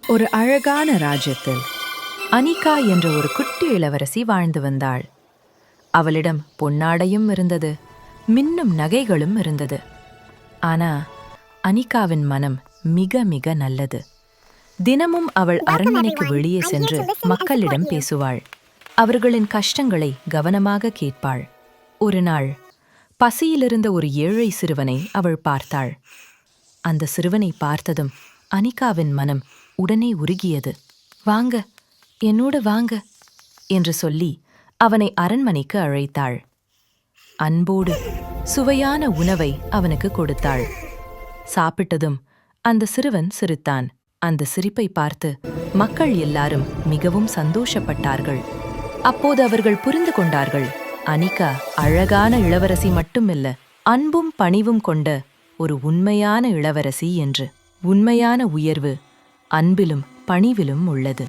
ஒரு அழகான ராஜ்யத்தில் அனிகா என்ற ஒரு குட்டி இளவரசி வாழ்ந்து வந்தாள். அவளிடம் பொன்னாடையும் இருந்தது, மின்னும் நகைகளும் இருந்தது. ஆனா அனிகாவின் மனம் மிக மிக நல்லது. தினமும் அவள் அரண்மனைக்கு வெளியே சென்று மக்களிடம் பேசுவாள். அவர்களின் கஷ்டங்களை கவனமாக கேட்பாள். ஒரு நாள் பசியிலிருந்த ஒரு ஏழை சிறுவனை அவள் பார்த்தாள். அந்த சிறுவனை பார்த்ததும் அனிகாவின் மனம் உடனே உருகியது. வாங்க, என்னோடு வாங்க என்று சொல்லி அவனை அரண்மனைக்கு அழைத்தாள். அன்போடு சுவையான உணவை அவனுக்கு கொடுத்தாள். சாப்பிட்டதும் அந்த சிறுவன் சிரித்தான். அந்த சிரிப்பை பார்த்து மக்கள் எல்லாரும் மிகவும் சந்தோஷப்பட்டார்கள். அப்போது அவர்கள் புரிந்து கொண்டார்கள், அனிகா அழகான இளவரசி மட்டுமில்ல, அன்பும் பணிவும் கொண்ட ஒரு உண்மையான இளவரசி என்று. உண்மையான உயர்வு அன்பிலும் பணிவிலும் உள்ளது.